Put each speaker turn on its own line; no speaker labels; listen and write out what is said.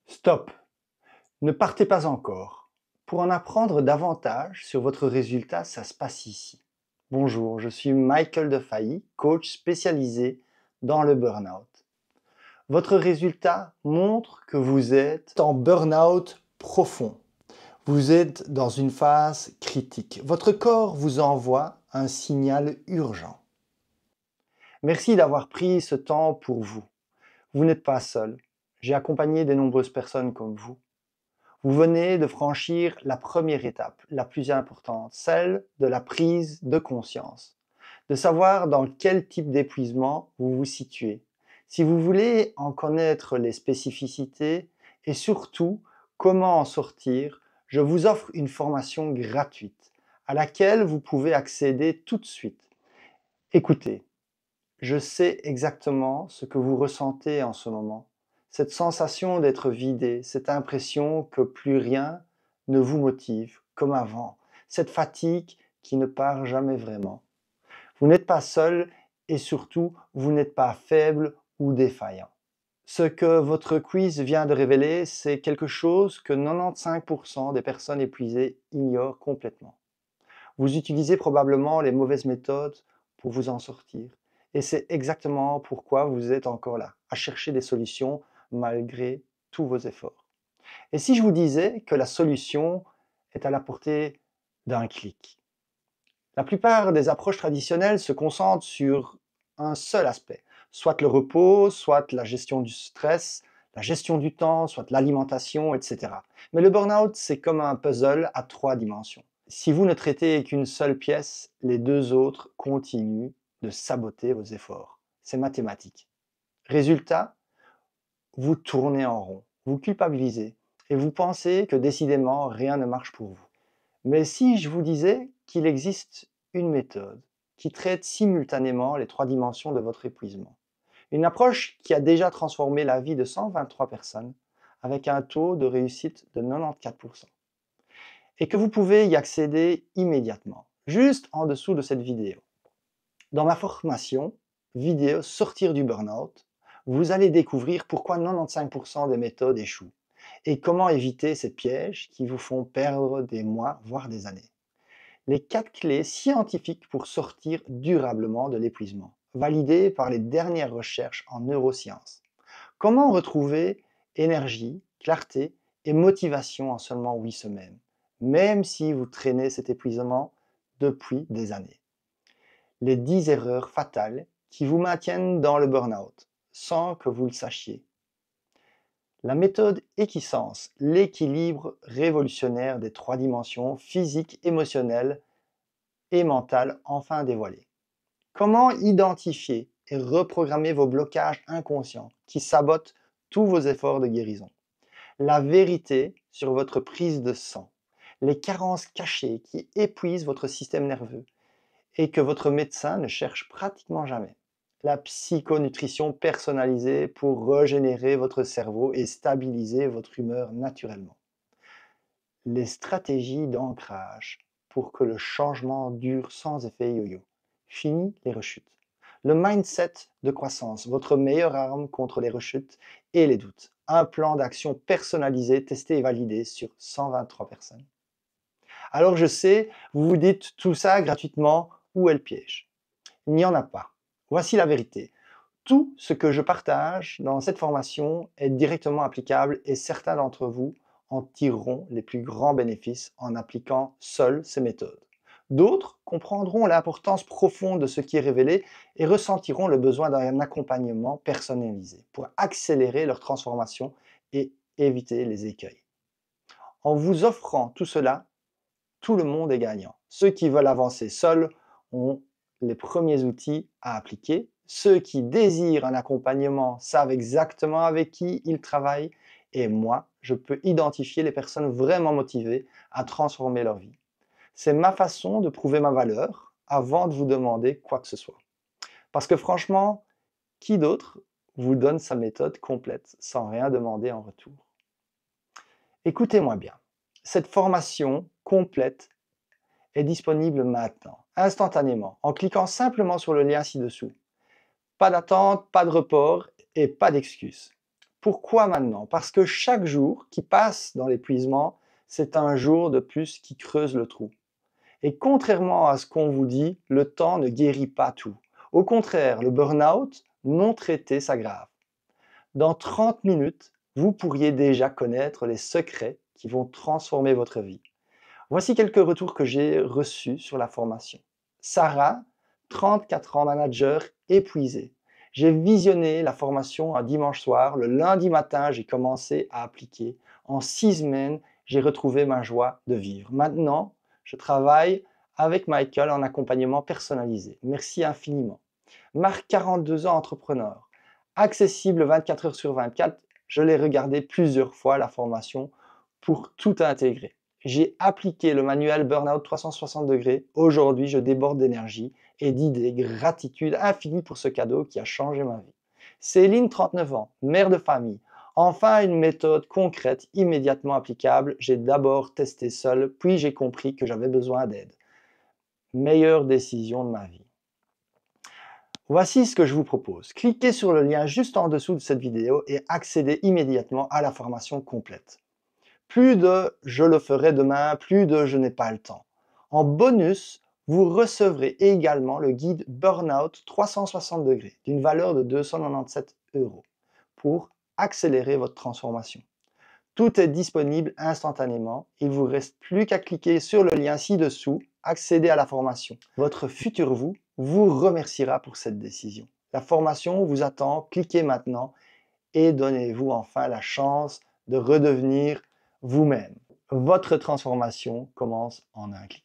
Stop! Ne partez pas encore. Pour en apprendre davantage sur votre résultat, ça se passe ici. Bonjour, je suis Michael Defailly, coach spécialisé dans le burn-out. Votre résultat montre que vous êtes en burn-out profond. Vous êtes dans une phase critique. Votre corps vous envoie un signal urgent. Merci d'avoir pris ce temps pour vous. Vous n'êtes pas seul. J'ai accompagné de nombreuses personnes comme vous. Vous venez de franchir la première étape, la plus importante, celle de la prise de conscience, de savoir dans quel type d'épuisement vous vous situez. Si vous voulez en connaître les spécificités et surtout comment en sortir, je vous offre une formation gratuite à laquelle vous pouvez accéder tout de suite. Écoutez, je sais exactement ce que vous ressentez en ce moment. Cette sensation d'être vidé, cette impression que plus rien ne vous motive comme avant, cette fatigue qui ne part jamais vraiment. Vous n'êtes pas seul et surtout, vous n'êtes pas faible ou défaillant. Ce que votre quiz vient de révéler, c'est quelque chose que 95% des personnes épuisées ignorent complètement. Vous utilisez probablement les mauvaises méthodes pour vous en sortir. Et c'est exactement pourquoi vous êtes encore là, à chercher des solutions malgré tous vos efforts. Et si je vous disais que la solution est à la portée d'un clic? La plupart des approches traditionnelles se concentrent sur un seul aspect, soit le repos, soit la gestion du stress, la gestion du temps, soit l'alimentation, etc. Mais le burn-out, c'est comme un puzzle à 3 dimensions. Si vous ne traitez qu'une seule pièce, les 2 autres continuent de saboter vos efforts. C'est mathématique. Résultat, vous tournez en rond, vous culpabilisez et vous pensez que décidément rien ne marche pour vous. Mais si je vous disais qu'il existe une méthode qui traite simultanément les 3 dimensions de votre épuisement, une approche qui a déjà transformé la vie de 123 personnes avec un taux de réussite de 94%, et que vous pouvez y accéder immédiatement, juste en dessous de cette vidéo. Dans ma formation vidéo Sortir du burn-out, vous allez découvrir pourquoi 95% des méthodes échouent et comment éviter ces pièges qui vous font perdre des mois, voire des années. Les 4 clés scientifiques pour sortir durablement de l'épuisement, validées par les dernières recherches en neurosciences. Comment retrouver énergie, clarté et motivation en seulement 8 semaines, même si vous traînez cet épuisement depuis des années. Les 10 erreurs fatales qui vous maintiennent dans le burn-out, sans que vous le sachiez. La méthode Equisense, l'équilibre révolutionnaire des 3 dimensions physique, émotionnelle et mentale enfin dévoilée. Comment identifier et reprogrammer vos blocages inconscients qui sabotent tous vos efforts de guérison. La vérité sur votre prise de sang, les carences cachées qui épuisent votre système nerveux et que votre médecin ne cherche pratiquement jamais. La psychonutrition personnalisée pour régénérer votre cerveau et stabiliser votre humeur naturellement. Les stratégies d'ancrage pour que le changement dure sans effet yo-yo. Fini les rechutes. Le mindset de croissance, votre meilleure arme contre les rechutes et les doutes. Un plan d'action personnalisé, testé et validé sur 123 personnes. Alors je sais, vous vous dites tout ça gratuitement, où est le piège? Il n'y en a pas. Voici la vérité. Tout ce que je partage dans cette formation est directement applicable et certains d'entre vous en tireront les plus grands bénéfices en appliquant seuls ces méthodes. D'autres comprendront l'importance profonde de ce qui est révélé et ressentiront le besoin d'un accompagnement personnalisé pour accélérer leur transformation et éviter les écueils. En vous offrant tout cela, tout le monde est gagnant. Ceux qui veulent avancer seuls ont les premiers outils à appliquer. Ceux qui désirent un accompagnement savent exactement avec qui ils travaillent. Et moi, je peux identifier les personnes vraiment motivées à transformer leur vie. C'est ma façon de prouver ma valeur avant de vous demander quoi que ce soit. Parce que franchement, qui d'autre vous donne sa méthode complète sans rien demander en retour? Écoutez-moi bien. Cette formation complète est disponible maintenant, instantanément, en cliquant simplement sur le lien ci-dessous. Pas d'attente, pas de report et pas d'excuses. Pourquoi maintenant? Parce que chaque jour qui passe dans l'épuisement, c'est un jour de plus qui creuse le trou. Et contrairement à ce qu'on vous dit, le temps ne guérit pas tout. Au contraire, le burn-out non traité s'aggrave. Dans 30 minutes, vous pourriez déjà connaître les secrets qui vont transformer votre vie. Voici quelques retours que j'ai reçus sur la formation. Sarah, 34 ans, manager, épuisée. J'ai visionné la formation un dimanche soir. Le lundi matin, j'ai commencé à appliquer. En 6 semaines, j'ai retrouvé ma joie de vivre. Maintenant, je travaille avec Michael en accompagnement personnalisé. Merci infiniment. Marc, 42 ans, entrepreneur. Accessible 24 heures sur 24. Je l'ai regardé plusieurs fois, la formation, pour tout intégrer. J'ai appliqué le manuel Burnout 360 degrés. Aujourd'hui, je déborde d'énergie et d'idées. Gratitude infinie pour ce cadeau qui a changé ma vie. Céline, 39 ans, mère de famille. Enfin, une méthode concrète, immédiatement applicable. J'ai d'abord testé seul, puis j'ai compris que j'avais besoin d'aide. Meilleure décision de ma vie. Voici ce que je vous propose. Cliquez sur le lien juste en dessous de cette vidéo et accédez immédiatement à la formation complète. Plus de « je le ferai demain », plus de « je n'ai pas le temps ». En bonus, vous recevrez également le guide Burnout 360 degrés d'une valeur de 297 € pour accélérer votre transformation. Tout est disponible instantanément. Il ne vous reste plus qu'à cliquer sur le lien ci-dessous, accéder à la formation. Votre futur vous remerciera pour cette décision. La formation vous attend, cliquez maintenant et donnez-vous enfin la chance de redevenir vous-même. Votre transformation commence en un clic.